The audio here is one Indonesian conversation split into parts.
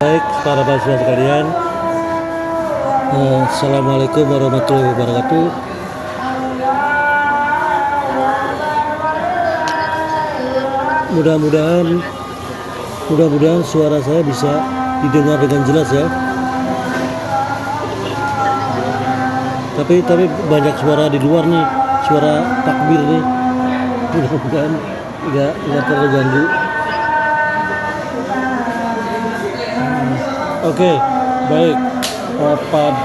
Baik, para mahasiswa sekalian, Assalamualaikum warahmatullahi wabarakatuh. Mudah-mudahan suara saya bisa didengar dengan jelas ya. Tapi banyak suara di luar nih, suara takbir nih. Mudah-mudahan nggak terganggu. Oke, baik. Pada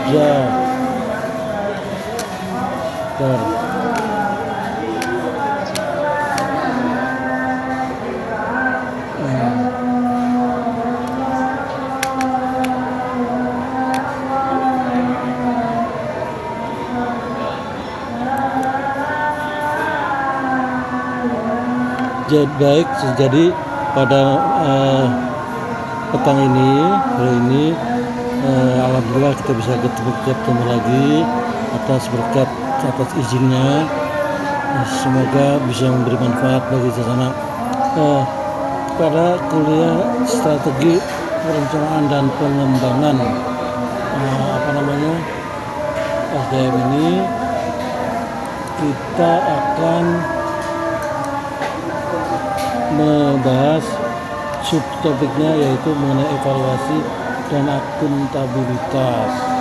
jadi pada petang ini, hari ini, alhamdulillah kita bisa ketemu lagi atas izinnya. Semoga bisa memberi manfaat bagi sesama pada kuliah strategi perencanaan dan pengembangan SDM ini. Kita akan membahas subtopiknya, yaitu mengenai evaluasi dan akuntabilitas.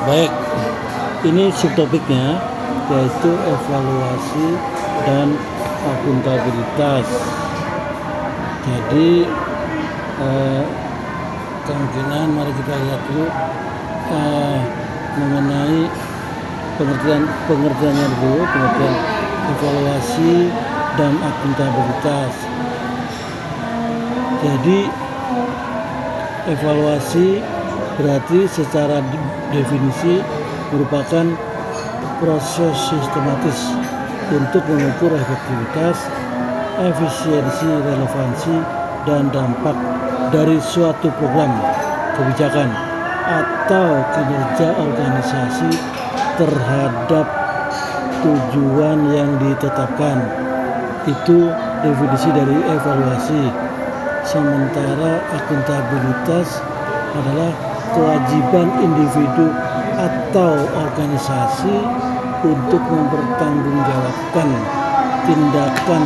Baik, ini subtopiknya, yaitu evaluasi dan akuntabilitas. Jadi kemungkinan mari kita lihat dulu mengenai pengertian evaluasi dan akuntabilitas. Jadi evaluasi berarti secara definisi merupakan proses sistematis untuk mengukur efektivitas, efisiensi, relevansi, dan dampak dari suatu program kebijakan atau kinerja organisasi terhadap tujuan yang ditetapkan. Itu definisi dari evaluasi. Sementara akuntabilitas adalah kewajiban individu atau organisasi untuk mempertanggungjawabkan tindakan,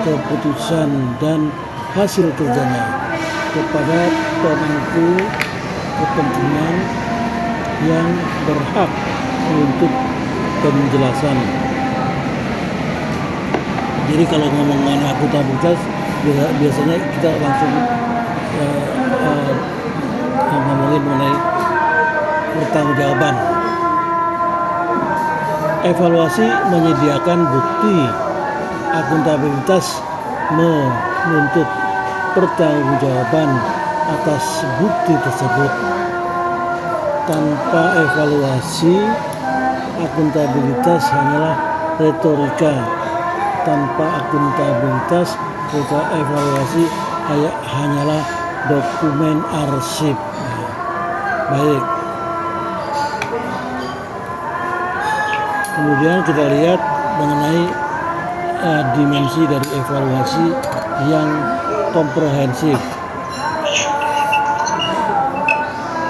keputusan, dan hasil kerjanya kepada pemangku kepentingan yang berhak untuk penjelasan. Jadi kalau ngomongin akuntabilitas, biasanya kita langsung ngomongin mengenai pertanggungjawaban. Evaluasi menyediakan bukti, akuntabilitas menuntut pertanggungjawaban atas bukti tersebut. Tanpa evaluasi, akuntabilitas hanyalah retorika. Tanpa akuntabilitas, evaluasi hanyalah dokumen arsip. Baik. Kemudian kita lihat mengenai dimensi dari evaluasi yang komprehensif.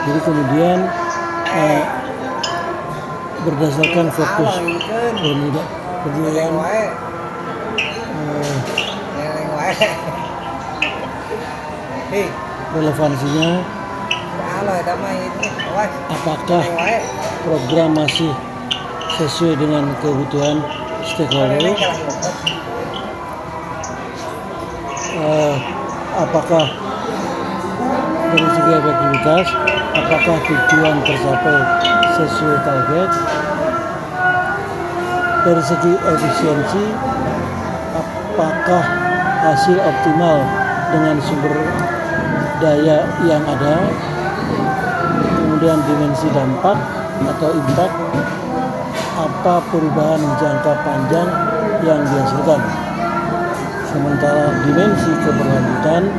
Jadi kemudian berdasarkan fokus relevansinya, apakah program masih sesuai dengan kebutuhan stakeholder, apakah dari segi efektivitas, apakah tujuan tercapai sesuai target. Dari segi efisiensi, apakah hasil optimal dengan sumber daya yang ada. Kemudian dimensi dampak atau impact, apa perubahan jangka panjang yang dihasilkan. Sementara dimensi keberlanjutan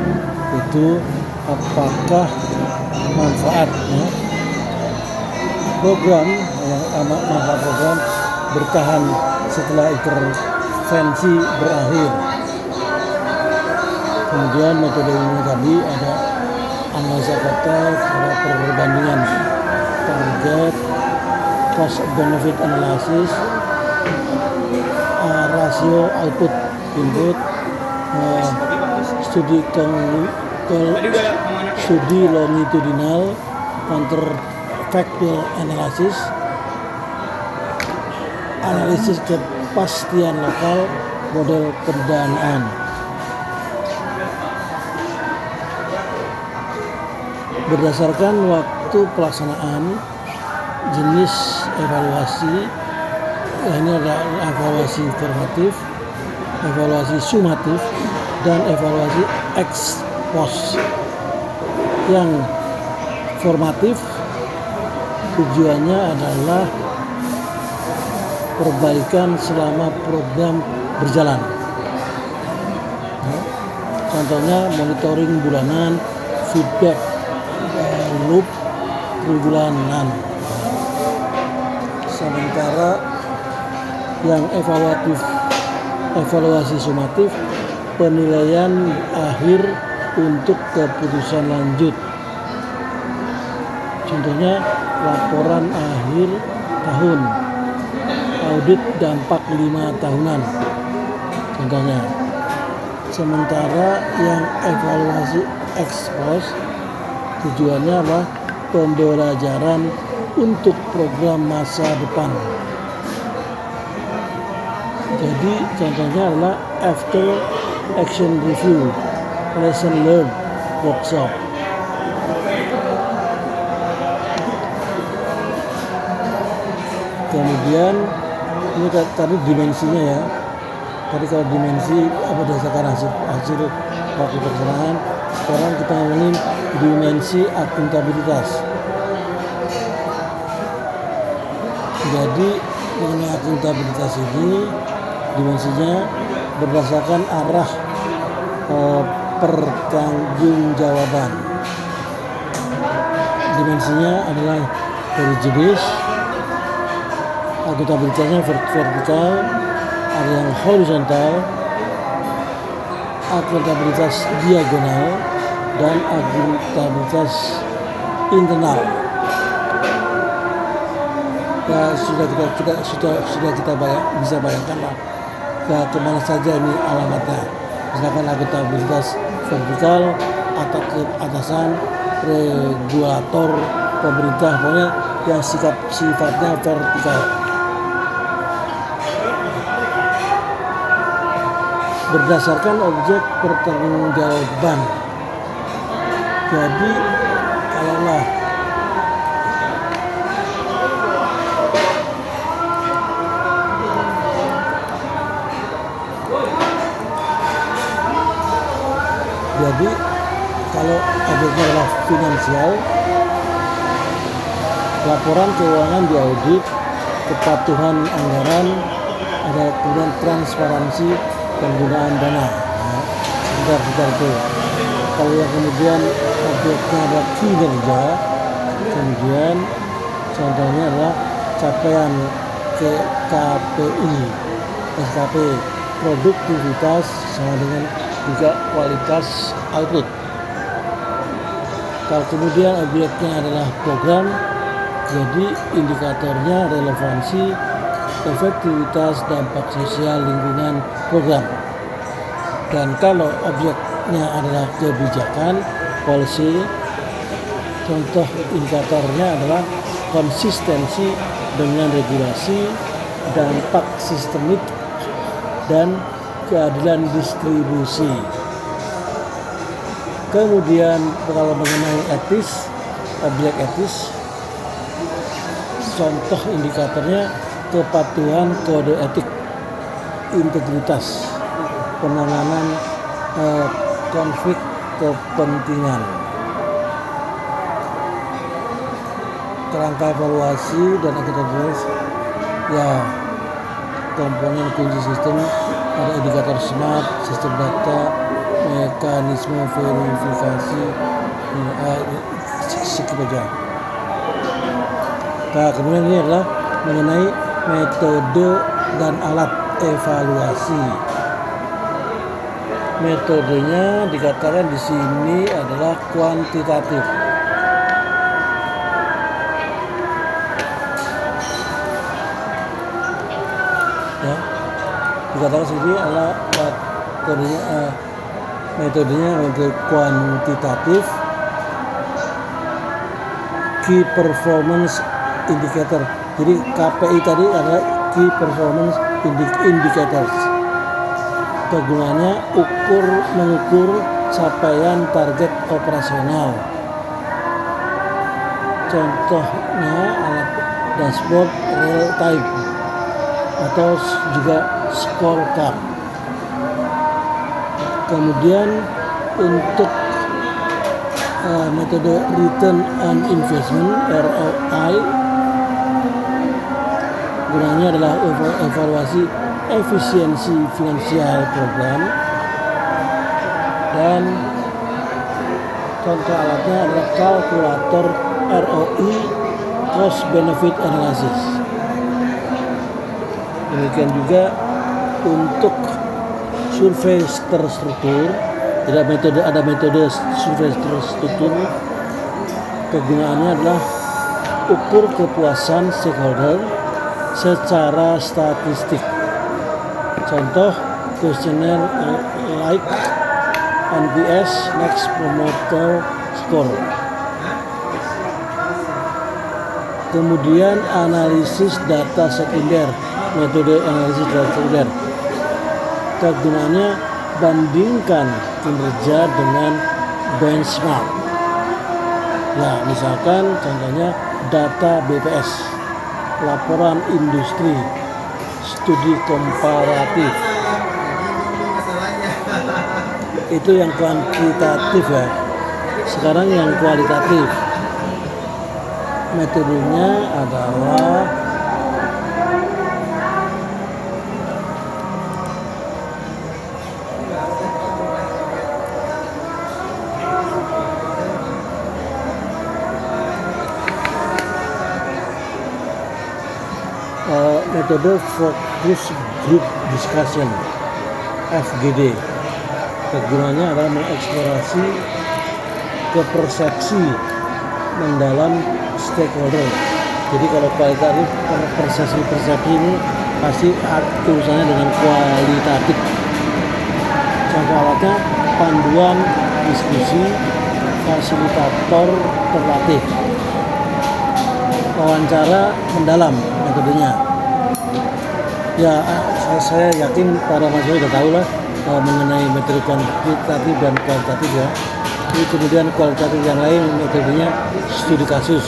itu apakah manfaatnya program manfaat program bertahan setelah intervensi berakhir. Kemudian metode ini tadi ada analisa konteks, ada perbandingan target, cost benefit analysis, rasio output input, studi longitudinal, counterfactual analysis, analisis kepastian lokal, model pendanaan. Berdasarkan waktu pelaksanaan, jenis evaluasi, ini ada evaluasi formatif, evaluasi sumatif, dan evaluasi ex post. Yang formatif tujuannya adalah perbaikan selama program berjalan. Contohnya monitoring bulanan, feedback loop bulanan. Sementara yang evaluasi sumatif, penilaian akhir untuk keputusan lanjut. Contohnya laporan akhir tahun, audit dampak 5 tahunan. Contohnya. Sementara yang evaluasi ex post tujuannya adalah pembelajaran untuk program masa depan. Jadi contohnya adalah after action review, lesson learned, workshop. Kemudian ini tadi dimensinya ya. Tadi kalau dimensi berdasarkan hasil waktu pelaksanaan, sekarang kita ngomongin dimensi akuntabilitas. Jadi mengenai akuntabilitas ini dimensinya berdasarkan arah pertanggungjawaban. Dimensinya adalah dari jenis, akuntabilitasnya vertikal, ada yang horizontal, akuntabilitas diagonal, dan akuntabilitas internal. Ya sudah kita bisa bayangkan lah kemana saja ini alamatnya. Misalkan akuntabilitas vertikal atau ke atasan, regulator, pemerintah, pokoknya yang sifatnya vertikal. Berdasarkan objek pertanggungjawaban. Jadi kalaulah kalau objeknya adalah finansial, laporan keuangan diaudit, kepatuhan anggaran, ada kemudian transparansi penggunaan dana. Sebentar itu. Kalau yang kemudian objeknya adalah kinerja, kemudian contohnya adalah capaian ke KPI, SKP, produktivitas sama dengan juga kualitas output. Kalau kemudian objeknya adalah program, jadi indikatornya relevansi, efektivitas, dampak sosial, lingkungan program. Dan kalau objeknya adalah kebijakan, policy, contoh indikatornya adalah konsistensi dengan regulasi, dampak sistemik, dan keadilan distribusi. Kemudian kalau mengenai etis, objek etis, contoh indikatornya kepatuhan kode etik, integritas, penanganan konflik kepentingan. Kerangka evaluasi dan akuntabilitas, ya komponen kunci sistem ada indikator SMART, sistem data, mekanisme verifikasi, skip aja. Nah, kemudian ini adalah mengenai metode dan alat evaluasi. Metodenya dikatakan di sini adalah kuantitatif. Ya, dikatakan sini adalah metodenya metode kuantitatif. Key Performance Indicator. Jadi KPI tadi adalah Key Performance Indicators. Kegunaannya mengukur capaian target operasional. Contohnya alat dashboard real time atau juga scorecard. Kemudian untuk metode Return on Investment (ROI), gunanya adalah evaluasi efisiensi finansial program, dan contoh alatnya adalah kalkulator ROI (Cost Benefit Analysis). Demikian juga untuk survei terstruktur, ada metode survei terstruktur. Kegunaannya adalah ukur kepuasan stakeholder secara statistik. Contoh kuesioner like NPS Next Promoter Score. Kemudian analisis data sekunder, metode analisis data sekunder. Kegunaannya bandingkan kinerja dengan benchmark. Nah, misalkan contohnya data BPS, laporan industri, studi komparatif. Itu yang kuantitatif ya. Sekarang yang kualitatif. Metodenya adalah metode Focus Group Discussion (FGD). Kegunaannya adalah mengeksplorasi persepsi mendalam stakeholder. Jadi kalau kualitatif, persepsi ini pasti urusannya dengan kualitatif. Contoh alatnya panduan diskusi, fasilitator terlatih, wawancara mendalam metodenya. Ya, saya yakin para mahasiswa sudah tahu lah mengenai metode kuantitatif dan kualitatif ya. Jadi kemudian kualitatif yang lain metodenya studi kasus,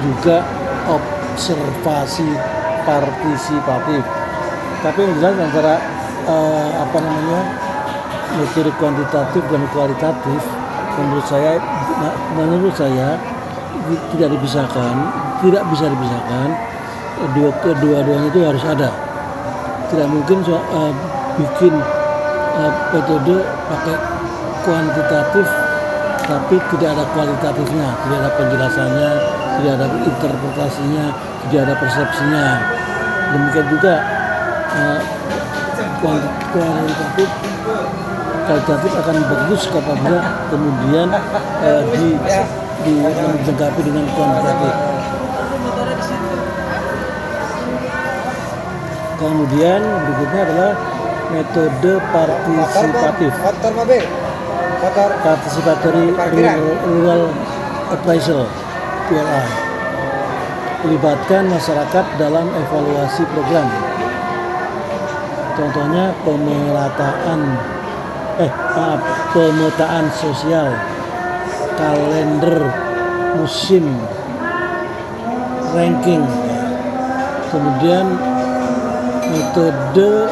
juga observasi partisipatif. Tapi yang jelas antara metode kuantitatif dan kualitatif menurut saya tidak bisa dipisahkan. Kedua-duanya itu harus ada. Tidak mungkin bikin metode pakai kuantitatif tapi tidak ada kualitatifnya, tidak ada penjelasannya, tidak ada interpretasinya, tidak ada persepsinya. Demikian juga kualitatif akan bagus apabila kemudian dilengkapi dengan kuantitatif. Kemudian berikutnya adalah metode partisipatif. Participatory Rural Appraisal (PRA). Libatkan masyarakat dalam evaluasi program. Contohnya pemerataan pemetaan sosial, kalender musim, ranking, kemudian metode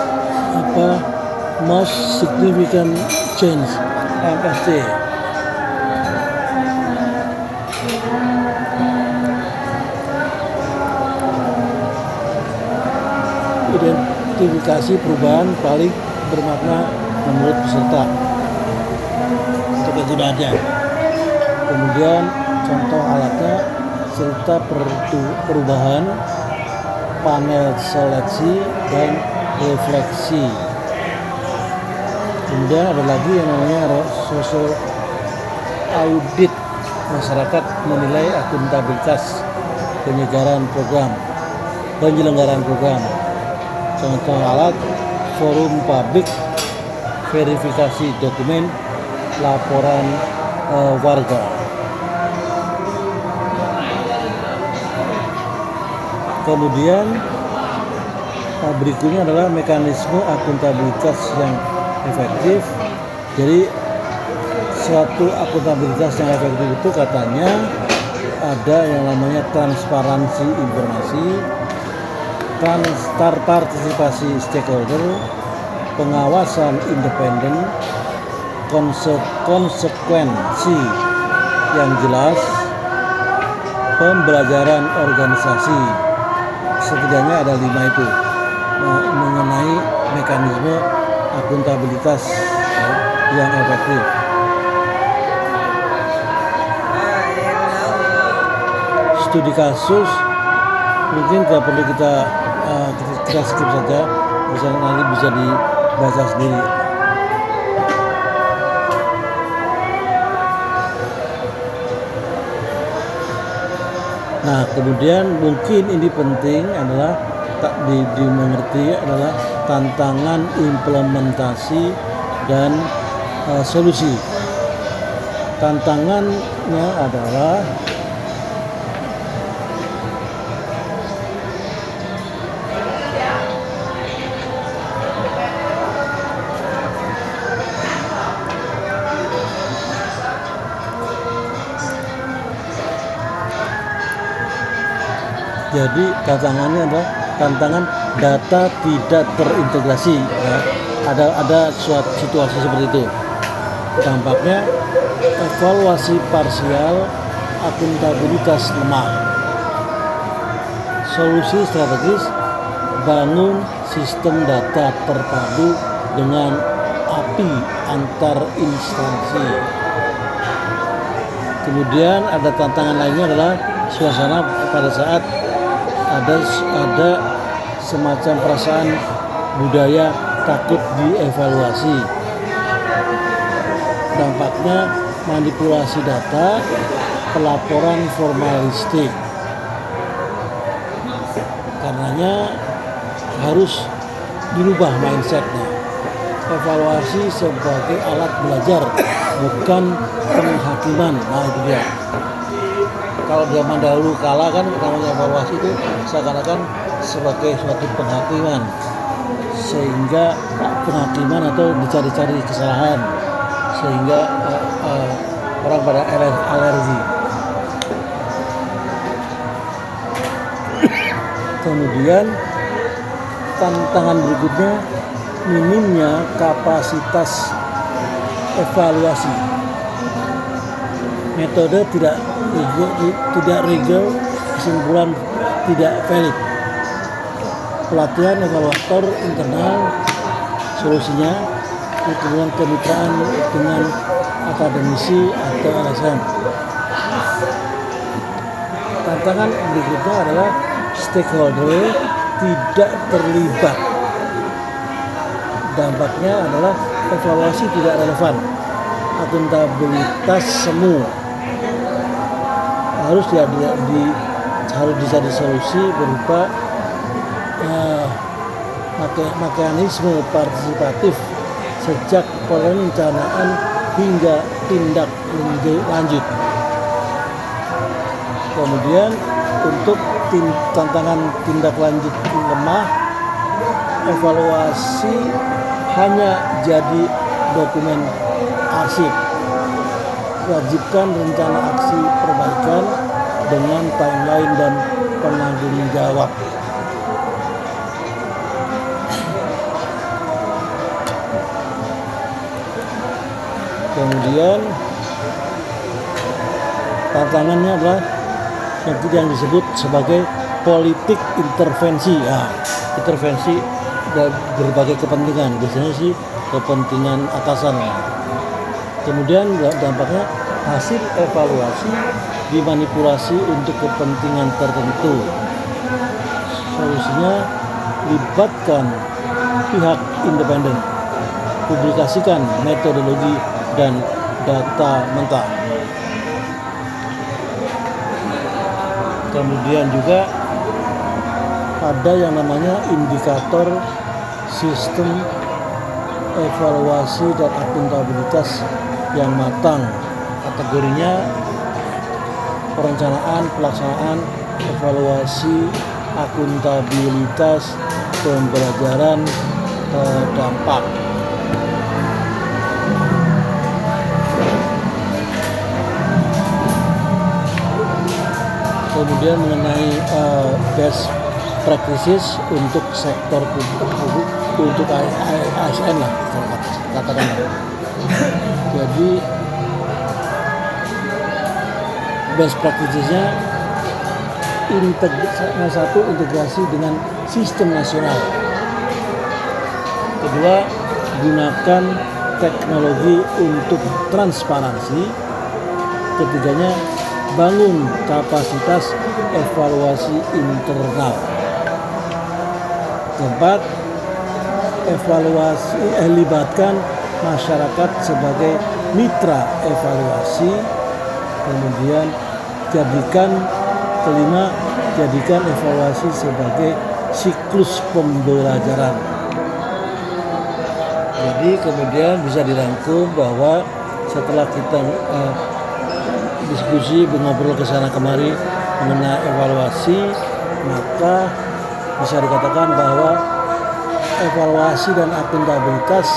most significant change MSC. Identifikasi perubahan paling bermakna menurut peserta untuk kegunaannya. Kemudian contoh alatnya cerita perubahan, panel seleksi, dan refleksi. Kemudian ada lagi yang namanya social audit, masyarakat menilai akuntabilitas penyelenggaraan program. Contoh alat forum publik, verifikasi dokumen, laporan warga. Kemudian berikutnya adalah mekanisme akuntabilitas yang efektif. Jadi suatu akuntabilitas yang efektif itu katanya ada yang namanya transparansi informasi, partisipasi stakeholder, pengawasan independen, konsekuensi yang jelas, pembelajaran organisasi. Setidaknya ada 5 itu mengenai mekanisme akuntabilitas yang efektif. Studi kasus mungkin tidak perlu kita skip saja, nanti bisa dibaca sendiri. Nah, kemudian mungkin ini penting adalah dimengerti adalah tantangan implementasi dan solusi. Tantangannya adalah jadi tantangannya adalah tantangan data tidak terintegrasi. Ya. Ada suatu situasi seperti itu. Dampaknya evaluasi parsial, akuntabilitas lemah. Solusi strategis, bangun sistem data terpadu dengan API antar instansi. Kemudian ada tantangan lainnya adalah suasana pada saat ada semacam perasaan budaya takut dievaluasi. Dampaknya manipulasi data, pelaporan formalistik. Karenanya harus dirubah mindsetnya. Evaluasi sebagai alat belajar, bukan penghakiman. Nah itu dia. Kalau zaman dahulu kala kan namanya evaluasi itu seakan-akan sebagai suatu penghakiman, sehingga penghakiman atau dicari-cari kesalahan, sehingga orang pada alergi. Kemudian tantangan berikutnya, minimnya kapasitas evaluasi. Metode tidak legal, kesimpulan tidak valid. Pelatihan evaluator internal, solusinya kemudian kemitraan dengan akademisi atau LSM. Tantangan berikutnya adalah stakeholder tidak terlibat. Dampaknya adalah evaluasi tidak relevan, akuntabilitas semu. Harus dicari solusi berupa mekanisme partisipatif sejak perencanaan hingga tindak lanjut. Kemudian untuk tantangan tindak lanjut lemah, evaluasi hanya jadi dokumen arsip. Wajibkan rencana aksi perbaikan dengan timeline dan penanggung jawab. Kemudian tantangannya adalah yang disebut sebagai politik intervensi. Intervensi berbagai kepentingan, biasanya sih kepentingan atasan. Kemudian dampaknya hasil evaluasi dimanipulasi untuk kepentingan tertentu. Solusinya libatkan pihak independen, publikasikan metodologi dan data mentah. Kemudian juga ada yang namanya indikator sistem evaluasi dan akuntabilitas yang matang. Kategorinya perencanaan, pelaksanaan, evaluasi, akuntabilitas, pembelajaran, dampak. Kemudian mengenai best practices untuk sektor publik, untuk ASN lah katakan. Jadi best practices-nya satu, integrasi dengan sistem nasional. Kedua, gunakan teknologi untuk transparansi. Ketiganya, bangun kapasitas evaluasi internal. Keempat, libatkan masyarakat sebagai mitra evaluasi. Kemudian jadikan evaluasi sebagai siklus pembelajaran. Jadi kemudian bisa dirangkum bahwa setelah kita diskusi, ngobrol ke sana kemari mengenai evaluasi, maka bisa dikatakan bahwa evaluasi dan akuntabilitas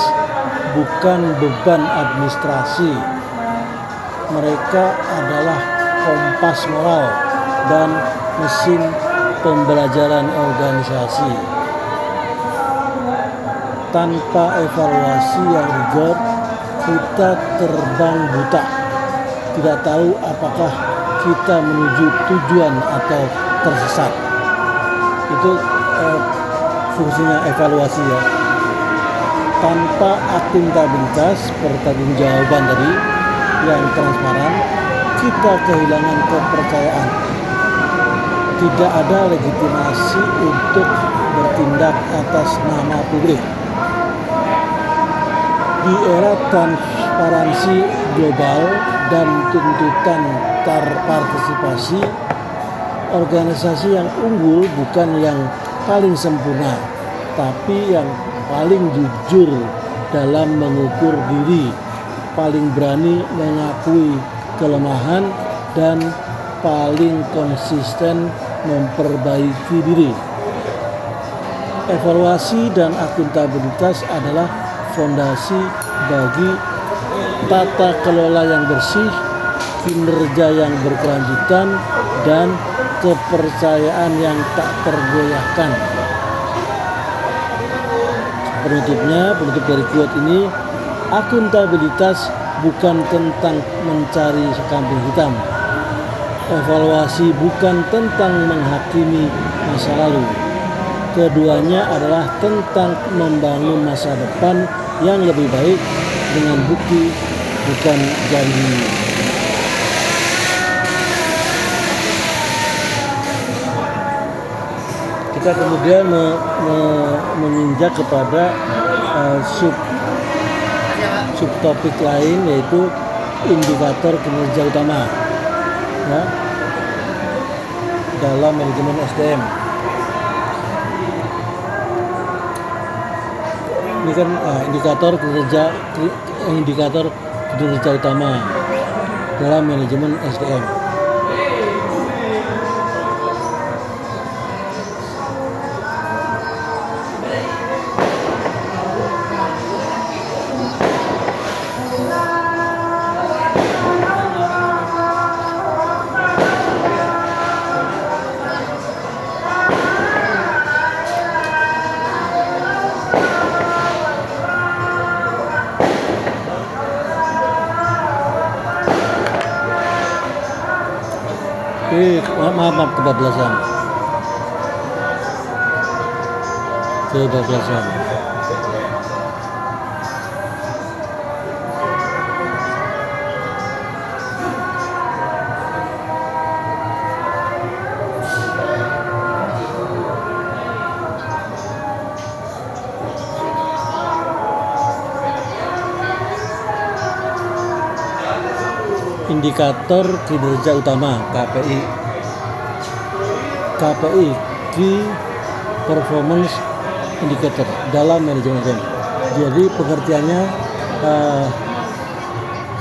bukan beban administrasi. Mereka adalah kompas moral dan mesin pembelajaran organisasi. Tanpa evaluasi yang rigor, kita terbang buta. Tidak tahu apakah kita menuju tujuan atau tersesat. Itu fungsinya evaluasi ya. Tanpa akuntabilitas, pertanggungjawaban tadi yang transparan, kita kehilangan kepercayaan. Tidak ada legitimasi untuk bertindak atas nama publik. Di era transparansi global dan tuntutan partisipasi, organisasi yang unggul bukan yang paling sempurna, tapi yang paling jujur dalam mengukur diri, paling berani mengakui kelemahan, dan paling konsisten memperbaiki diri. Evaluasi dan akuntabilitas adalah fondasi bagi tata kelola yang bersih, kinerja yang berkelanjutan, dan kepercayaan yang tak tergoyahkan. Penutup dari quote ini, akuntabilitas bukan tentang mencari kambing hitam. Evaluasi bukan tentang menghakimi masa lalu. Keduanya adalah tentang membangun masa depan yang lebih baik dengan bukti, bukan janji. Kita kemudian menginjak kepada subtopik lain, yaitu indikator kinerja utama ya, dalam manajemen SDM. Ini kan indikator kinerja utama dalam manajemen SDM. Maaf kebablasan. Indikator kinerja utama KPI. KPI Key Performance Indicator dalam manajemen. Jadi pengertiannya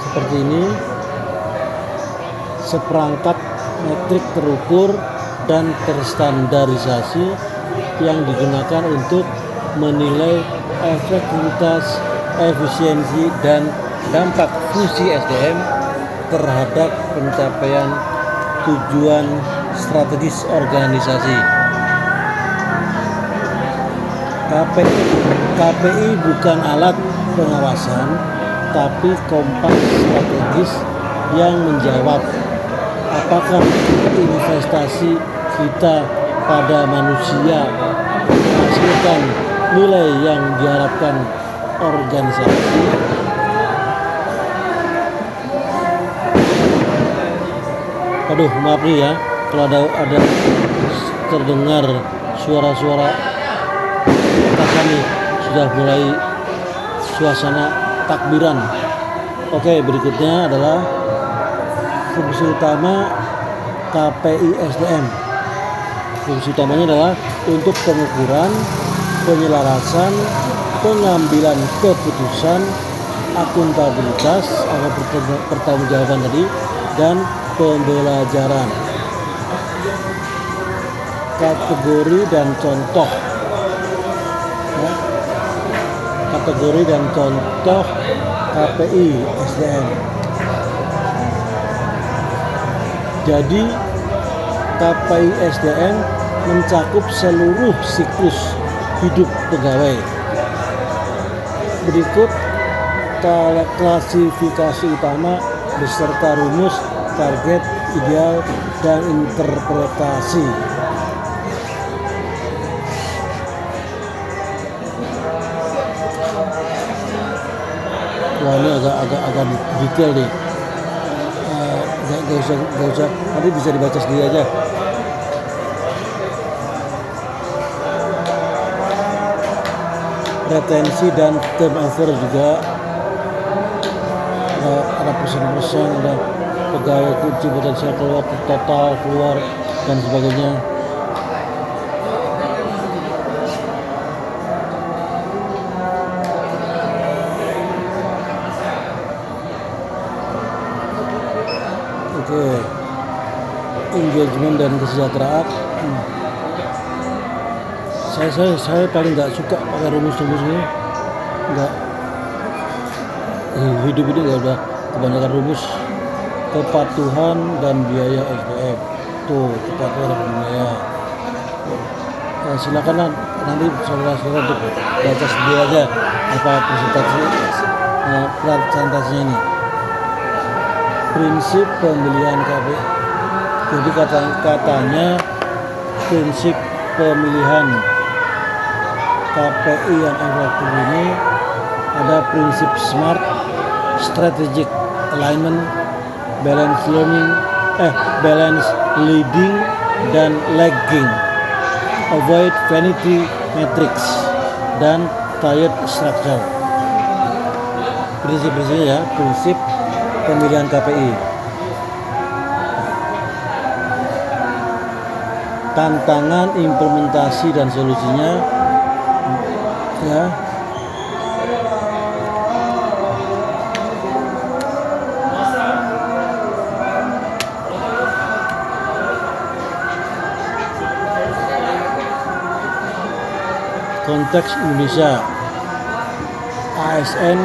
seperti ini: seperangkat metrik terukur dan terstandarisasi yang digunakan untuk menilai efektivitas, efisiensi, dan dampak fungsi SDM terhadap pencapaian tujuan strategis organisasi. KPI bukan alat pengawasan, tapi kompas strategis yang menjawab apakah investasi kita pada manusia menghasilkan nilai yang diharapkan organisasi. Aduh, maaf nih ya kalau ada terdengar suara-suara atasan nih, sudah mulai suasana takbiran. Oke, berikutnya adalah fungsi utama KPI SDM. Fungsi utamanya adalah untuk pengukuran, penyelarasan, pengambilan keputusan, akuntabilitas atau pertanggungjawaban tadi, dan pembelajaran. Kategori dan contoh. Ya. Kategori dan contoh KPI SDM. Jadi KPI SDM mencakup seluruh siklus hidup pegawai. Berikut klasifikasi utama beserta rumus, target, ideal, dan interpretasi. Wah, ini agak detail nih. Gak usah, nanti bisa dibaca sendiri aja. Retensi dan turnover juga ada persen, ada pegawai kunci potensial keluar, total keluar, dan sebagainya. Oke. Engagement dan kesejahteraan. Saya paling nggak suka pakai rumus-rumus ini. Nggak, hidup ini nggak udah kebanyakan rumus. Kepatuhan dan biaya SDM. Tuh, kepatuhan dan biaya. Silakan nanti saudara-saudara untuk baca sendiri aja apa presentasinya ini. Prinsip pemilihan KPI. Jadi katanya prinsip pemilihan KPI yang efektif ini ada prinsip SMART, strategic alignment, balance leading dan lagging, avoid vanity metrics, dan tired structure. Prinsip-prinsipnya ya, prinsip pemilihan KPI. Tantangan implementasi dan solusinya ya. Konteks Indonesia, ASN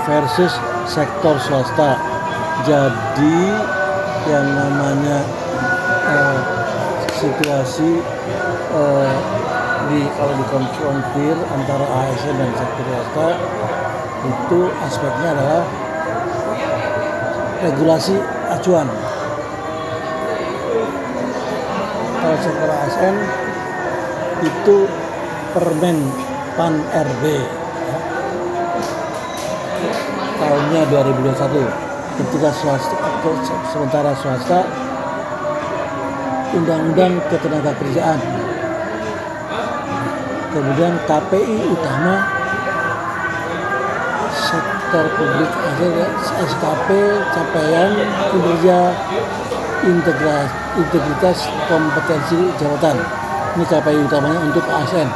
versus sektor swasta. Jadi yang namanya situasi kalau dikonfrontir antara ASN dan sektor swasta, itu aspeknya adalah regulasi acuan. Kalau sektor ASN itu Permen PAN RB ya, tahunnya 2021, ketika sementara swasta Undang-Undang Ketenagakerjaan, kemudian KPI utama sektor publik SKP capaian kinerja integritas kompetensi jabatan. Ini KPI utamanya untuk ASN.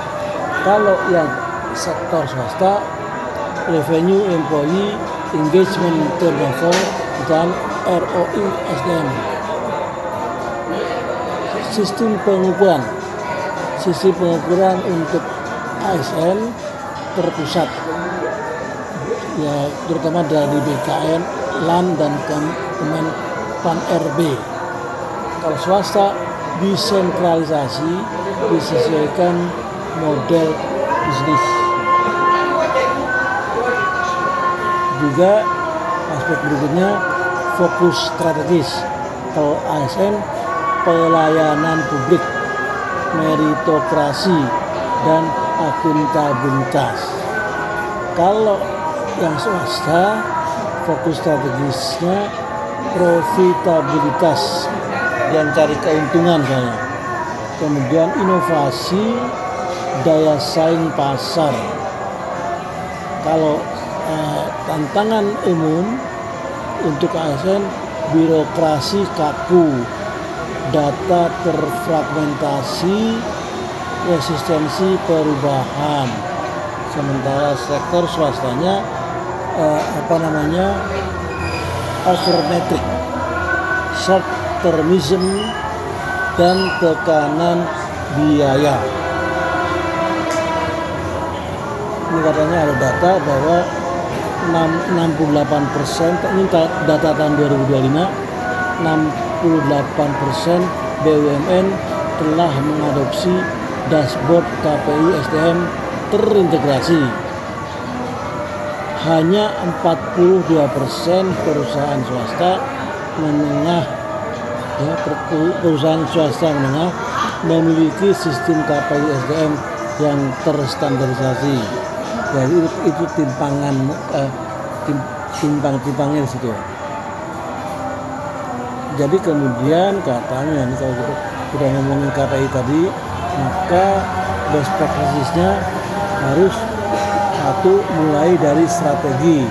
Kalau yang sektor swasta, revenue employee engagement turnover dan ROI SDM. Sistem pengukuran untuk ASN terpusat, ya terutama dari BKN, LAN dan Kemen PAN RB. Kalau swasta desentralisasi disesuaikan model bisnis. Juga aspek berikutnya fokus strategis. Kalau ASN pelayanan publik, meritokrasi dan akuntabilitas. Kalau yang swasta fokus strategisnya profitabilitas dan cari keuntungan saya. Kemudian inovasi, daya saing pasar. Kalau tantangan umum untuk ASN, birokrasi kaku, data terfragmentasi, resistensi perubahan. Sementara sektor swastanya overmetric, short termism dan tekanan biaya. Ini katanya ada data bahwa 68%, ini data tahun 2025, 68% BUMN telah mengadopsi dashboard KPI SDM terintegrasi. Hanya 42% perusahaan swasta menengah, perusahaan swasta menengah memiliki sistem KPI SDM yang terstandarisasi. Jadi itu timpangnya di situ. Jadi kemudian katanya nih, kalau kita sudah ngomongin KPI tadi, maka best practices-nya harus satu, mulai dari strategi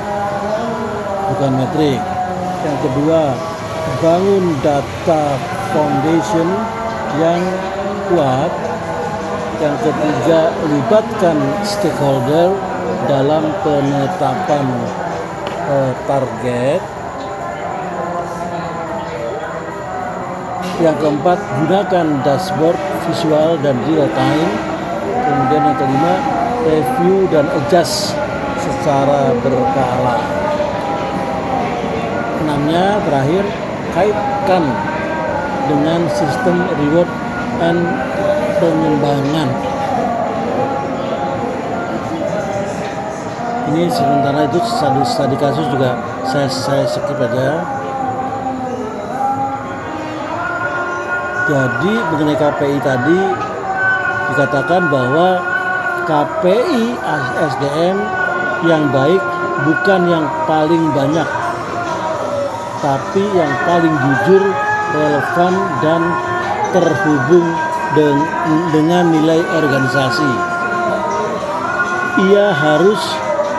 bukan metrik. Yang kedua, bangun data foundation yang kuat. Yang ketiga, libatkan stakeholder dalam penetapan target. Yang keempat, gunakan dashboard visual dan real time. Kemudian yang kelima, review dan adjust secara berkala. Enamnya, terakhir, kaitkan dengan sistem reward and pengembangan. Ini sementara itu studi kasus juga saya skip aja. Jadi mengenai KPI tadi dikatakan bahwa KPI SDM yang baik bukan yang paling banyak, tapi yang paling jujur, relevan dan terhubung dengan nilai organisasi. Ia harus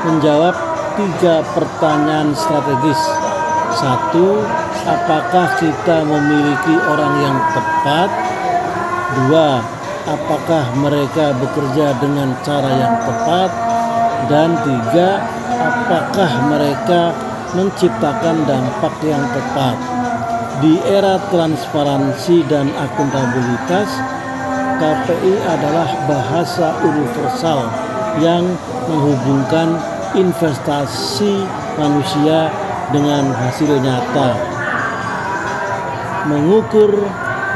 menjawab 3 pertanyaan strategis. 1. Apakah kita memiliki orang yang tepat? 2. Apakah mereka bekerja dengan cara yang tepat? Dan 3. Apakah mereka menciptakan dampak yang tepat? Di era transparansi dan akuntabilitas, KPI adalah bahasa universal yang menghubungkan investasi manusia dengan hasil nyata. Mengukur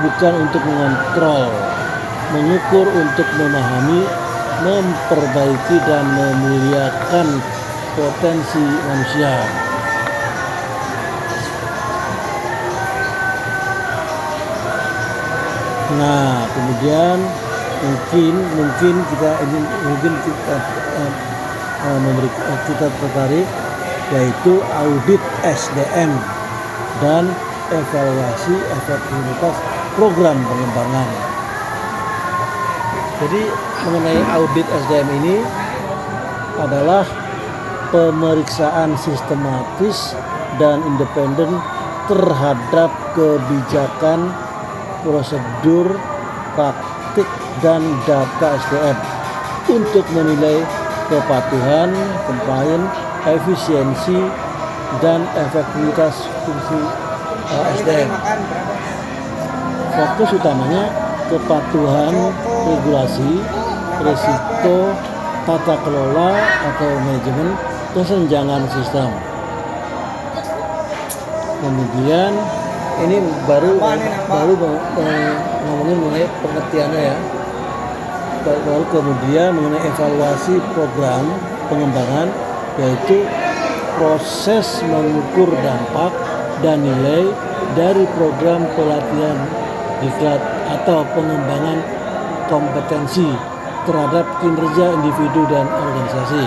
bukan untuk mengontrol, mengukur untuk memahami, memperbaiki dan memuliakan potensi manusia. Nah, kemudian mungkin kita ini kita tertarik yaitu audit SDM dan evaluasi efektivitas program pengembangan. Jadi mengenai audit SDM ini adalah pemeriksaan sistematis dan independen terhadap kebijakan, prosedur, praktik, dan data SDM untuk menilai kepatuhan, compliance, efisiensi, dan efektivitas fungsi SDM. Fokus utamanya kepatuhan regulasi, risiko, tata kelola atau manajemen kesenjangan sistem. Kemudian ini baru ngomongin mengenai pengertiannya ya. Baru kemudian mengenai evaluasi program pengembangan, yaitu proses mengukur dampak dan nilai dari program pelatihan diklat atau pengembangan kompetensi terhadap kinerja individu dan organisasi.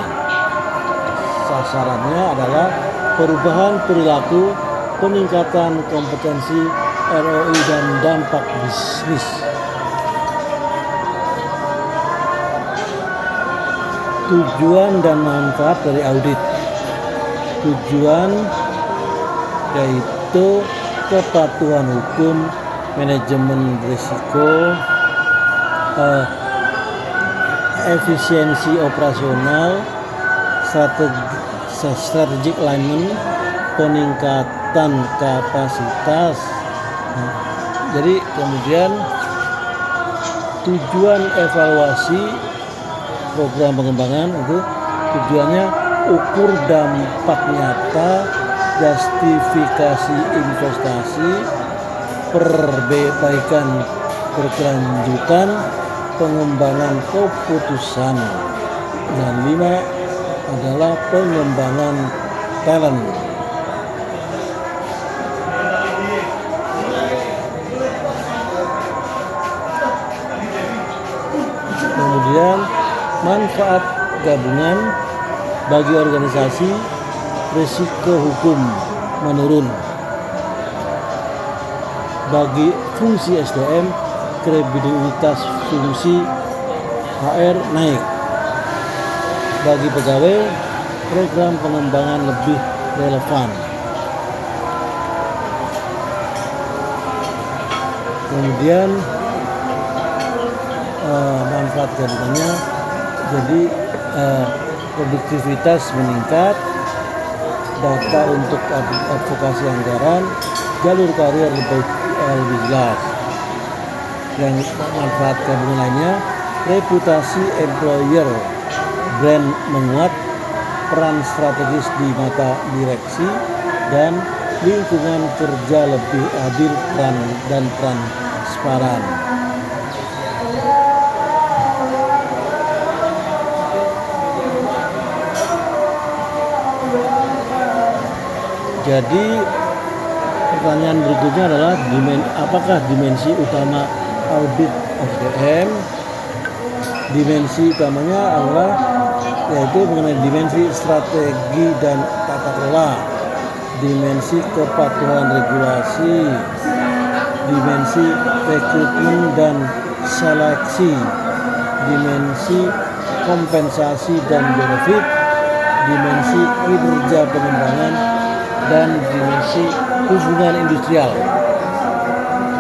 Sasarannya adalah perubahan perilaku, peningkatan kompetensi, ROI, dan dampak bisnis. Tujuan dan manfaat dari audit. Tujuan yaitu kepatuhan hukum, manajemen risiko, efisiensi operasional, strategic alignment, peningkatan kapasitas. Jadi kemudian tujuan evaluasi program pengembangan itu tujuannya ukur dampak nyata, justifikasi investasi, perbaikan berkelanjutan, pengembangan keputusan, dan 5 adalah pengembangan talent. Kemudian manfaat gabungan bagi organisasi, risiko hukum menurun. Bagi fungsi SDM, kredibilitas fungsi HR naik. Bagi pegawai, program pengembangan lebih relevan. Kemudian manfaat gabungannya, jadi produktivitas meningkat, data untuk advokasi anggaran, jalur karir lebih jelas. Yang manfaat gabungan lainnya, reputasi employer, brand menguat, peran strategis di mata direksi, dan lingkungan kerja lebih adil dan transparan. Jadi pertanyaan berikutnya adalah apakah dimensi utama audit SDM? Dimensi utamanya adalah yaitu mengenai dimensi strategi dan tata kelola, dimensi kepatuhan regulasi, dimensi rekrutmen dan seleksi, dimensi kompensasi dan benefit, dimensi kinerja pengembangan, dan dimensi hubungan industrial,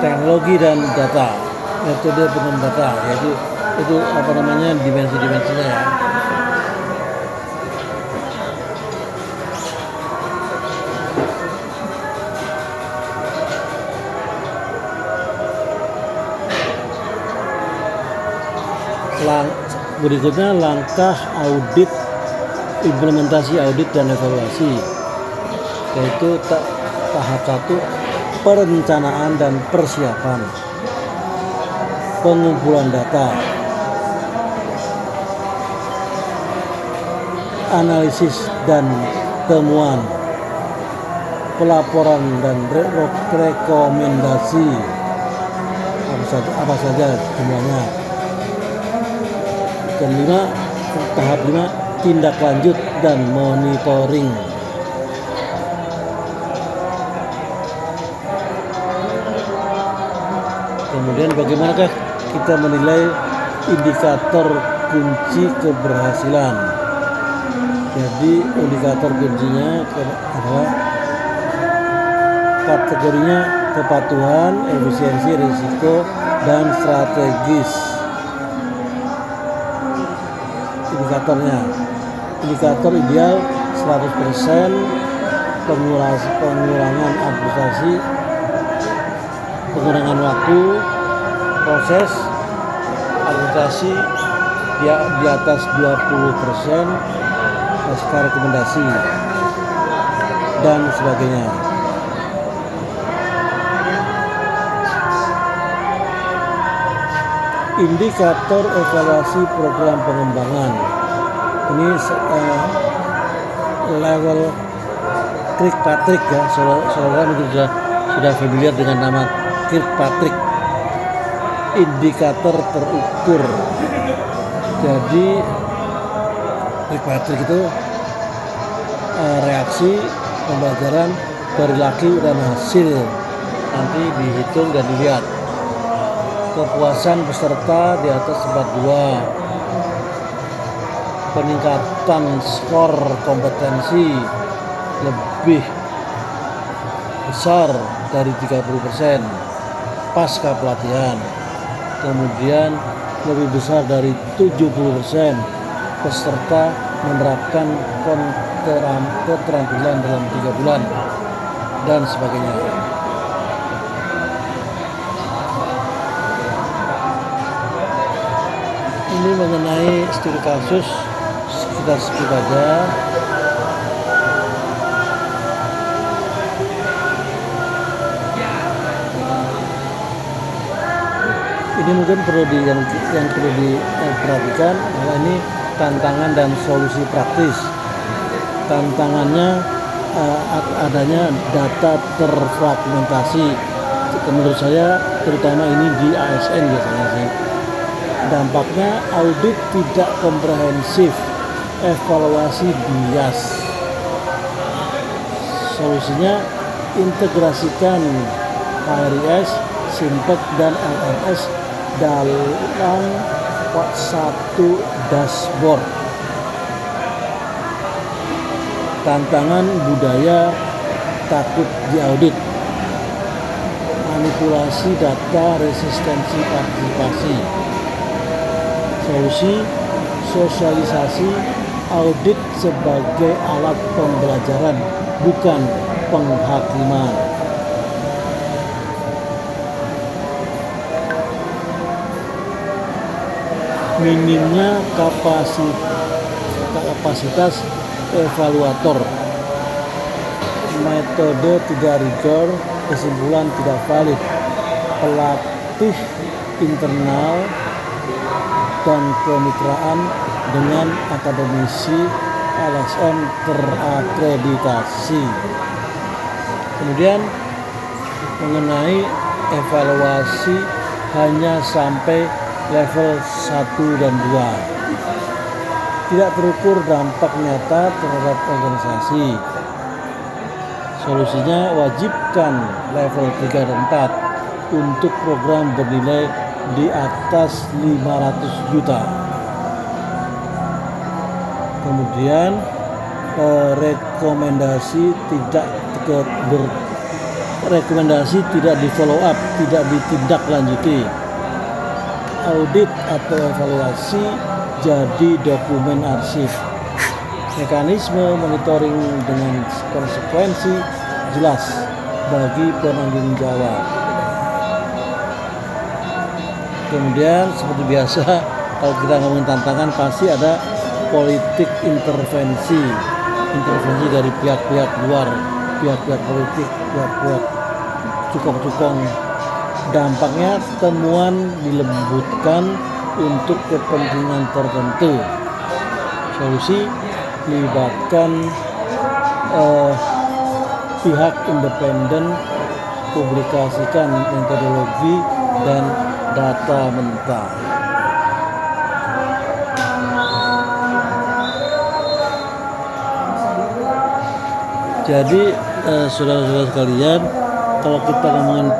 teknologi dan data, metode pengembangan data, yaitu dimensi-dimensinya ya. Berikutnya langkah audit, implementasi audit dan evaluasi, yaitu tahap 1, perencanaan dan persiapan, pengumpulan data, analisis dan temuan, pelaporan dan rekomendasi, apa saja jumlahnya. Kelima, tahap 5, tindak lanjut dan monitoring. Kemudian bagaimanakah kita menilai indikator kunci keberhasilan? Jadi indikator kuncinya adalah kategorinya kepatuhan, efisiensi, risiko, dan strategis. Indikator ideal 100%, pengurangan aplikasi, pengurangan waktu, proses aplikasi di atas 20%, pasca rekomendasi, dan sebagainya. Indikator evaluasi program pengembangan. Ini level Kirkpatrick ya, saudara mungkin sudah familiar dengan nama Kirkpatrick, indikator terukur. Jadi Kirkpatrick itu reaksi, pembelajaran, perilaku, dan hasil nanti dihitung dan dilihat. Kepuasan peserta di atas 42, peningkatan skor kompetensi lebih besar dari 30% pasca pelatihan, kemudian lebih besar dari 70% peserta menerapkan keterampilan dalam 3 bulan, dan sebagainya. Ini mengenai studi kasus, kita skip aja. Ini mungkin yang perlu diperhatikan adalah ini tantangan dan solusi praktis. Tantangannya adanya data terfragmentasi. Menurut saya terutama ini di ASN biasanya sih. Dampaknya audit tidak komprehensif, evaluasi bias. Solusinya integrasikan HRIS, SIMPEK, dan LMS dalam satu dashboard. Tantangan budaya takut diaudit, manipulasi data, resistensi partisipasi. Solusi sosialisasi audit sebagai alat pembelajaran, bukan penghakiman. Minimnya kapasitas evaluator, metode tidak rigor, kesimpulan tidak valid, pelatih internal dan kemitraan dengan akademisi LSM terakreditasi. Kemudian mengenai evaluasi hanya sampai level 1 dan 2. Tidak terukur dampak nyata terhadap organisasi. Solusinya wajibkan level 3 dan 4 untuk program bernilai di atas 500 juta. Kemudian rekomendasi tidak di follow up, tidak ditindaklanjuti. Audit atau evaluasi jadi dokumen arsip. Mekanisme monitoring dengan konsekuensi jelas bagi penanggung jawab. Kemudian seperti biasa kalau kita ngomongin tantangan pasti ada politik intervensi dari pihak-pihak luar, pihak-pihak politik, pihak-pihak cukong-cukong. Dampaknya temuan dilembutkan untuk kepentingan tertentu. Solusi libatkan pihak independen, publikasikan metodologi dan data mentah. Jadi saudara-saudara sekalian, kalau kita ngomongin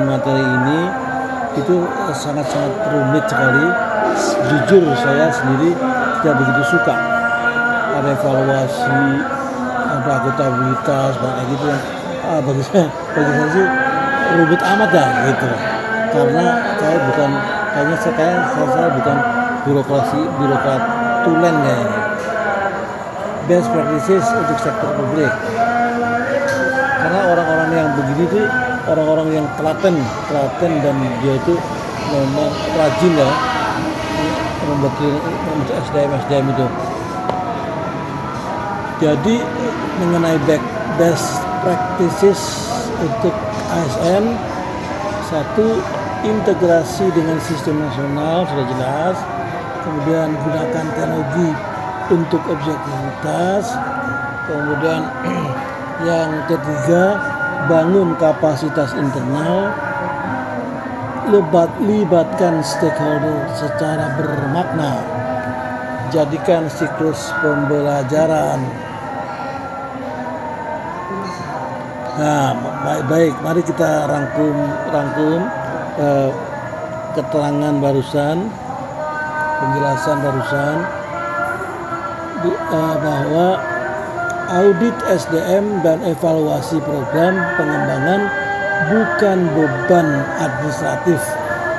materi ini itu sangat-sangat rumit sekali. Jujur saya sendiri tidak begitu suka. Ada evaluasi, ada akuntabilitas, kayak gitu yang bagi saya sih rumit amat ya gitu. Karena saya bukan birokrat tulen kayaknya. Best practices untuk sektor publik. Karena orang-orang yang begini tuh orang-orang yang telaten dan dia itu memang rajin ya membuat SDM itu. Jadi mengenai best practices untuk ASN, satu, integrasi dengan sistem nasional sudah jelas, kemudian gunakan teknologi untuk objektivitas, kemudian yang ketiga, bangun kapasitas internal, libatkan stakeholder secara bermakna, jadikan siklus pembelajaran. Nah, baik, mari kita rangkum keterangan barusan, penjelasan barusan bahwa audit SDM dan evaluasi program pengembangan bukan beban administratif.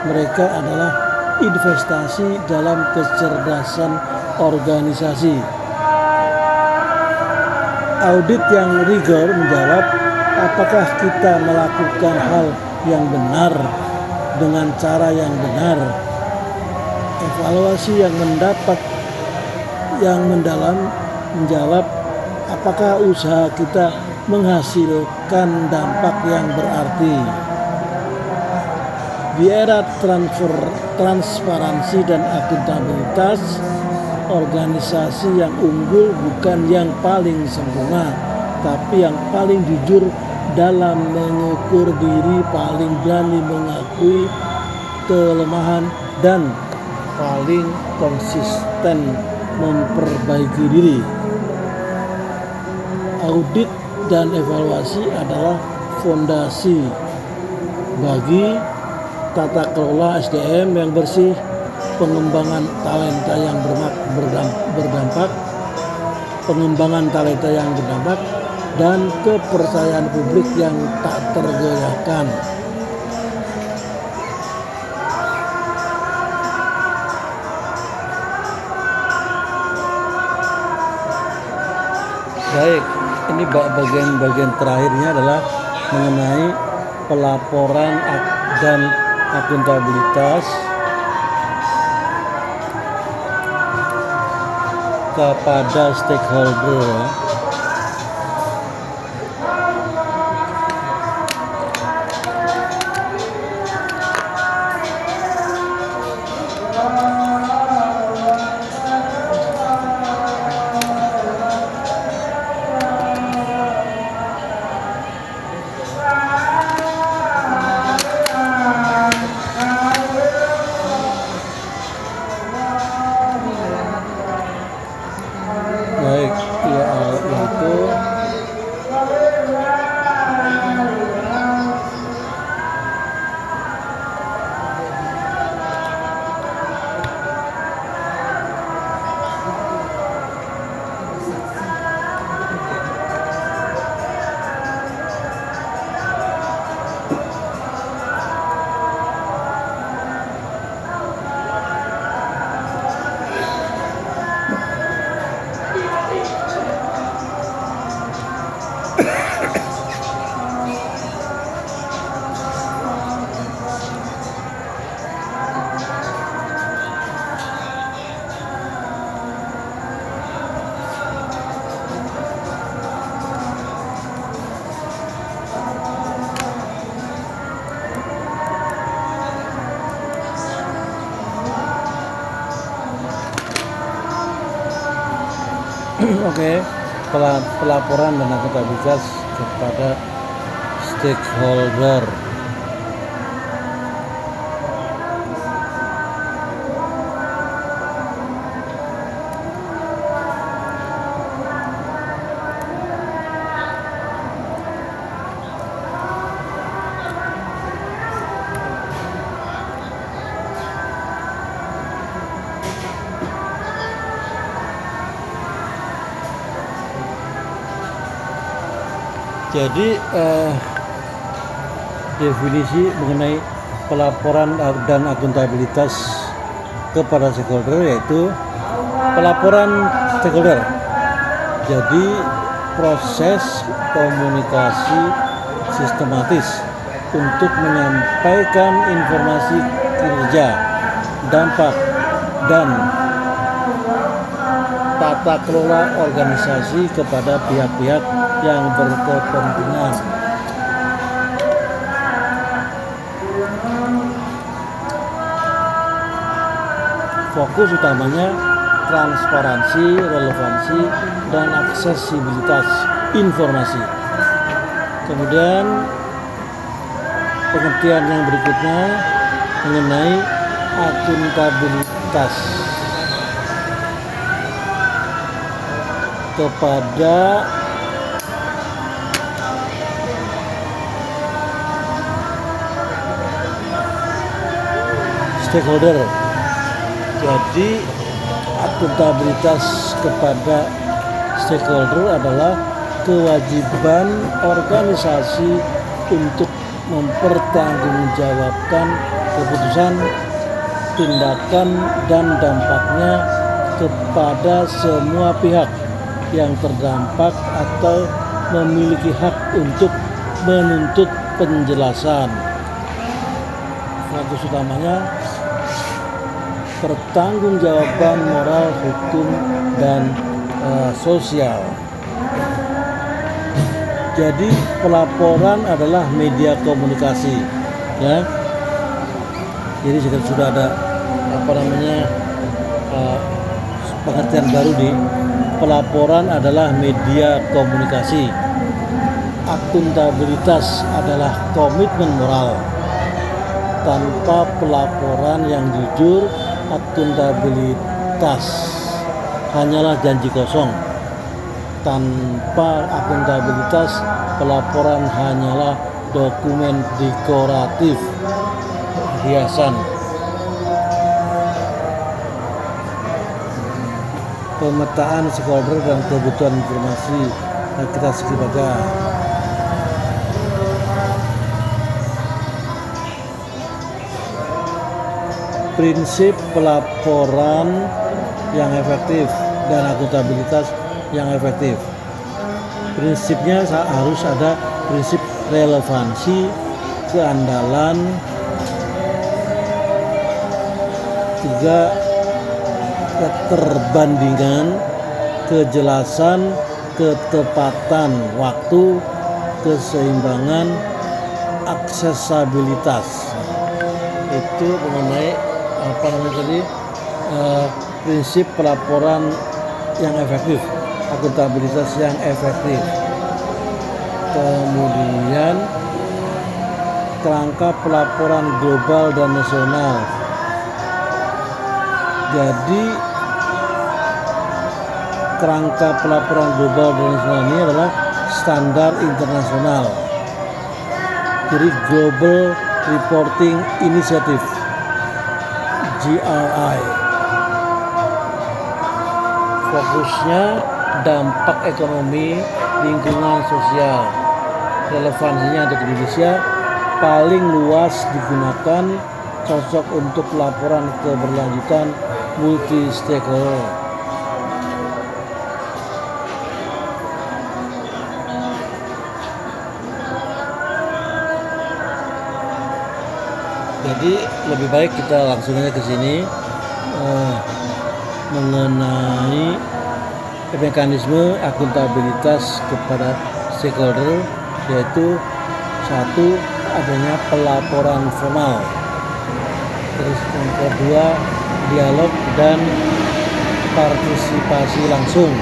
Mereka adalah investasi dalam kecerdasan organisasi. Audit yang rigor menjawab apakah kita melakukan hal yang benar dengan cara yang benar. Evaluasi yang mendalam menjawab apakah usaha kita menghasilkan dampak yang berarti. Di era transparansi dan akuntabilitas, organisasi yang unggul bukan yang paling sempurna, tapi yang paling jujur dalam mengukur diri, paling berani mengakui kelemahan, dan paling konsisten memperbaiki diri. Audit dan evaluasi adalah fondasi bagi tata kelola SDM yang bersih, pengembangan talenta yang berdampak, dan kepercayaan publik yang tak tergoyahkan. Baik, ini bagian terakhirnya adalah mengenai pelaporan dan akuntabilitas kepada stakeholder. Baik, yaitu Oke, pelaporan dan akuntabilitas kepada stakeholder. Jadi definisi mengenai pelaporan dan akuntabilitas kepada stakeholder yaitu pelaporan stakeholder. Jadi proses komunikasi sistematis untuk menyampaikan informasi kinerja, dampak, dan tata kelola organisasi kepada pihak-pihak yang berkepentingan. Fokus utamanya transparansi, relevansi, dan aksesibilitas informasi. Kemudian pengertian yang berikutnya mengenai akuntabilitas kepada stakeholder. Jadi akuntabilitas kepada stakeholder adalah kewajiban organisasi untuk mempertanggungjawabkan keputusan, tindakan, dan dampaknya kepada semua pihak yang terdampak atau memiliki hak untuk menuntut penjelasan. Fokus utamanya pertanggungjawaban moral, hukum, dan sosial. Jadi pelaporan adalah media komunikasi, ya. Jadi sudah ada pengertian baru di pelaporan adalah media komunikasi. Akuntabilitas adalah komitmen moral. Tanpa pelaporan yang jujur, akuntabilitas hanyalah janji kosong. Tanpa akuntabilitas, pelaporan hanyalah dokumen dekoratif, hiasan. Pemetaan stakeholder dan kebutuhan informasi kita sekitarnya. Prinsip pelaporan yang efektif dan akuntabilitas yang efektif. Prinsipnya harus ada prinsip relevansi, keandalan, 3 keterbandingan, kejelasan, ketepatan waktu, keseimbangan, aksesabilitas. Itu mengenai prinsip pelaporan yang efektif, akuntabilitas yang efektif. Kemudian kerangka pelaporan global dan nasional. Jadi kerangka pelaporan global dan nasional ini adalah standar internasional. Jadi Global Reporting Initiative, GRI. Fokusnya dampak ekonomi, lingkungan, sosial. Relevansinya untuk Indonesia paling luas digunakan, cocok untuk laporan keberlanjutan multi stakeholder. Jadi lebih baik kita langsung aja ke sini mengenai mekanisme akuntabilitas kepada stakeholder, yaitu 1, adanya pelaporan formal. Terus yang kedua, dialog dan partisipasi langsung.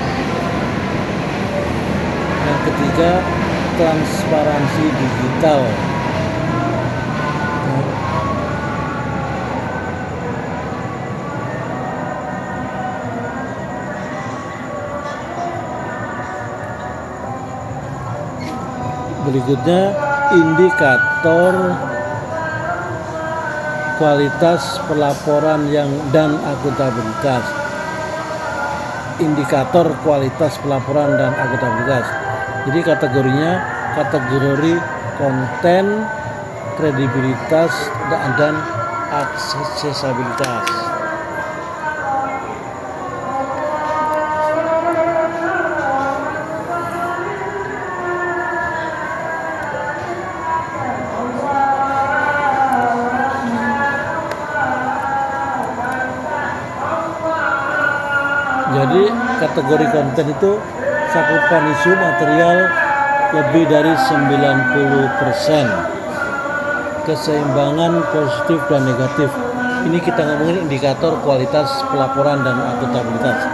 Yang ketiga, transparansi digital. Berikutnya, indikator kualitas pelaporan dan akuntabilitas. Indikator kualitas pelaporan dan akuntabilitas. Jadi kategorinya kategori konten, kredibilitas, dan aksesibilitas. Jadi kategori konten itu cakupan isu material lebih dari 90%. Keseimbangan positif dan negatif. Ini kita ngomongin indikator kualitas pelaporan dan akuntabilitas.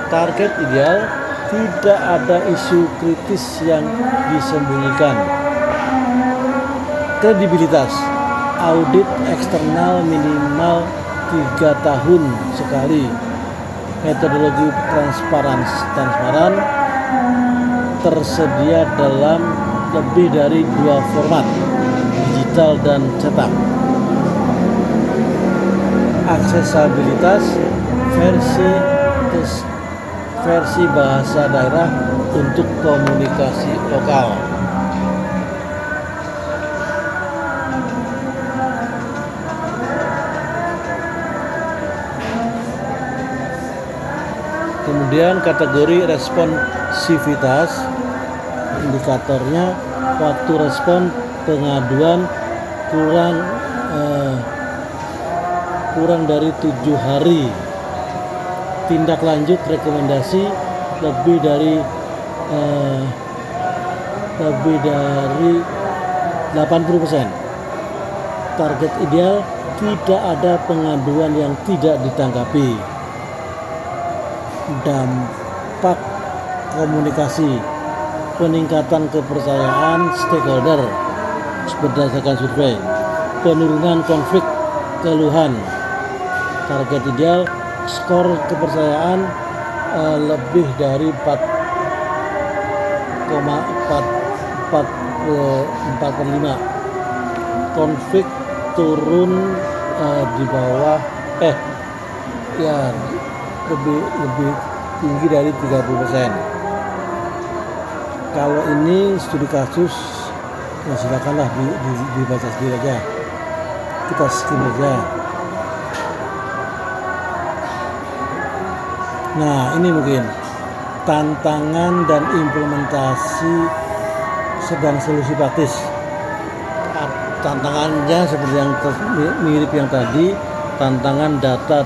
Target ideal, tidak ada isu kritis yang disembunyikan. Kredibilitas, audit eksternal minimal 3 tahun sekali. Metodologi transparan tersedia dalam lebih dari 2 format, digital dan cetak. Aksesibilitas, versi bahasa daerah untuk komunikasi lokal. Kemudian kategori responsivitas, indikatornya waktu respon pengaduan kurang dari 7 hari. Tindak lanjut rekomendasi lebih dari 80%. Target ideal, tidak ada pengaduan yang tidak ditanggapi. Dampak komunikasi, peningkatan kepercayaan stakeholder berdasarkan survei, penurunan konflik keluhan. Target ideal, skor kepercayaan lebih dari 4,5. Konflik turun di bawah lebih tinggi dari 30%. Kalau ini studi kasus, ya silakanlah dibaca sendiri aja. Kita skip aja. Nah, ini mungkin tantangan dan implementasi sedang solusi praktis. Tantangannya seperti yang mirip yang tadi, tantangan data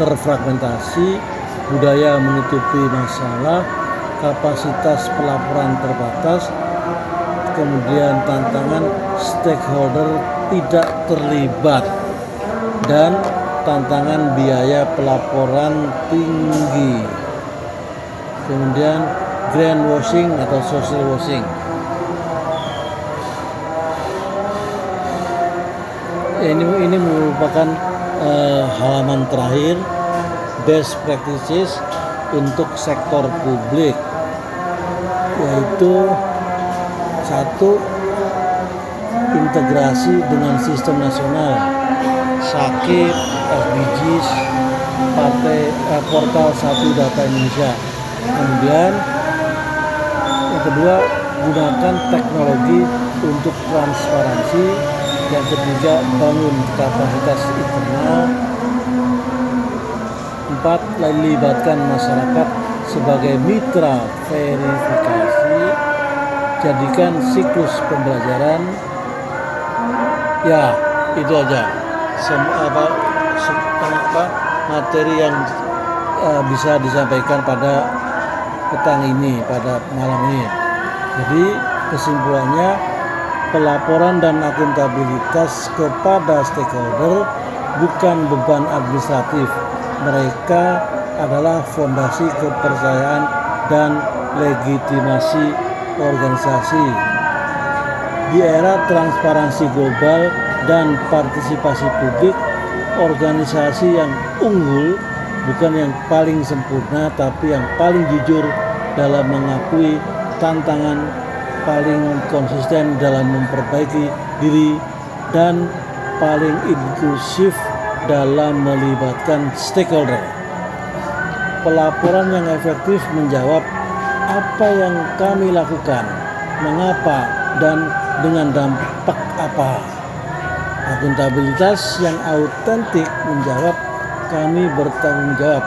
terfragmentasi, budaya menutupi masalah, kapasitas pelaporan terbatas, kemudian tantangan stakeholder tidak terlibat, dan tantangan biaya pelaporan tinggi. Kemudian greenwashing atau social washing. Ini merupakan halaman terakhir, best practices untuk sektor publik, yaitu 1. Integrasi dengan sistem nasional, SAKIP, SDGs, portal 1 Data Indonesia. Kemudian yang kedua, gunakan teknologi untuk transparansi. Yang ketiga, bangun kapasitas internal. 4. Libatkan masyarakat sebagai mitra verifikasi. Jadikan siklus pembelajaran. Ya, itu aja. Materi yang bisa disampaikan pada petang ini, pada malam ini. Jadi kesimpulannya, pelaporan dan akuntabilitas kepada stakeholder bukan beban administratif. Mereka adalah fondasi kepercayaan dan legitimasi organisasi. Di era transparansi global dan partisipasi publik, organisasi yang unggul bukan yang paling sempurna, tapi yang paling jujur dalam mengakui tantangan, paling konsisten dalam memperbaiki diri, dan paling inklusif dalam melibatkan stakeholder. Pelaporan yang efektif menjawab apa yang kami lakukan, mengapa, dan dengan dampak apa. Akuntabilitas yang autentik menjawab kami bertanggung jawab,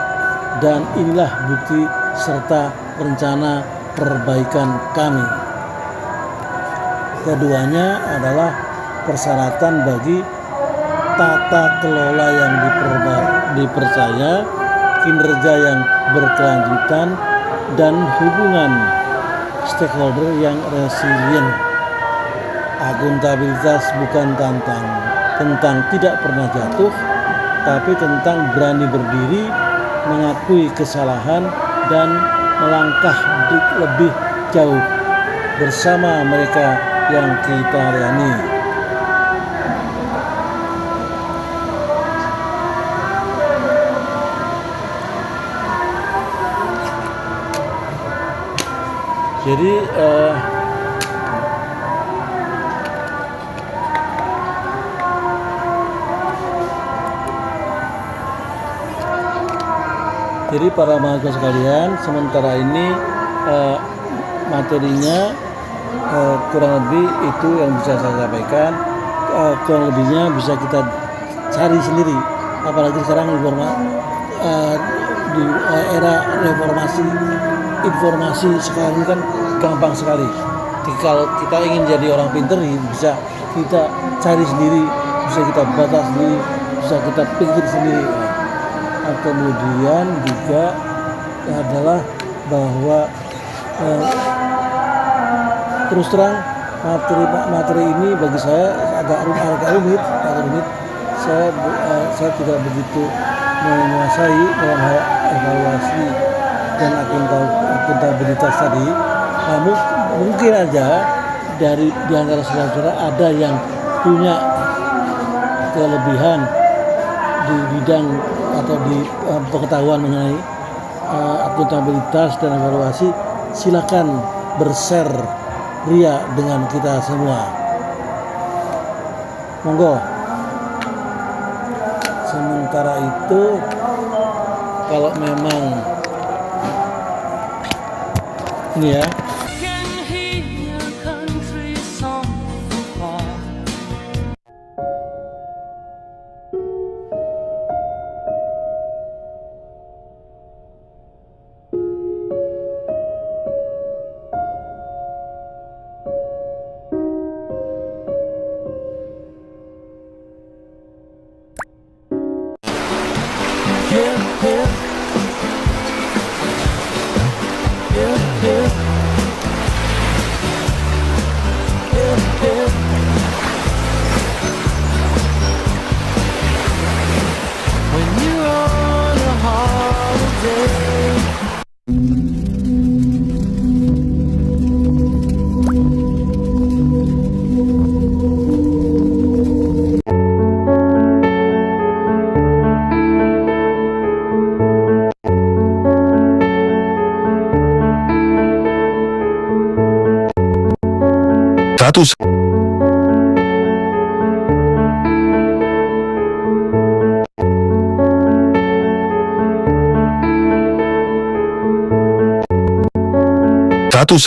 dan inilah bukti serta rencana perbaikan kami. Keduanya adalah persyaratan bagi tata kelola yang dipercaya, kinerja yang berkelanjutan, dan hubungan stakeholder yang resilient. Akuntabilitas bukan tentang tidak pernah jatuh, tapi tentang berani berdiri, mengakui kesalahan, dan melangkah lebih jauh bersama mereka yang kita layani. Jadi para mahasiswa sekalian, sementara ini materinya kurang lebih itu yang bisa saya sampaikan. Kurang lebihnya bisa kita cari sendiri, apalagi sekarang di era reformasi informasi sekarang ini kan gampang sekali. Kalau kita ingin jadi orang pinter, bisa kita cari sendiri, bisa kita baca sendiri, bisa kita pikir sendiri. Kemudian juga adalah bahwa terus terang materi ini bagi saya agak rumit. Saya tidak begitu menguasai dalam hal evaluasi dan akuntabilitas tadi. Namun mungkin aja di antara saudara-saudara ada yang punya kelebihan di bidang atau di pengetahuan mengenai akuntabilitas dan evaluasi. Silakan bershare ria dengan kita semua. Monggo. Sementara itu, kalau memang ini ya, status status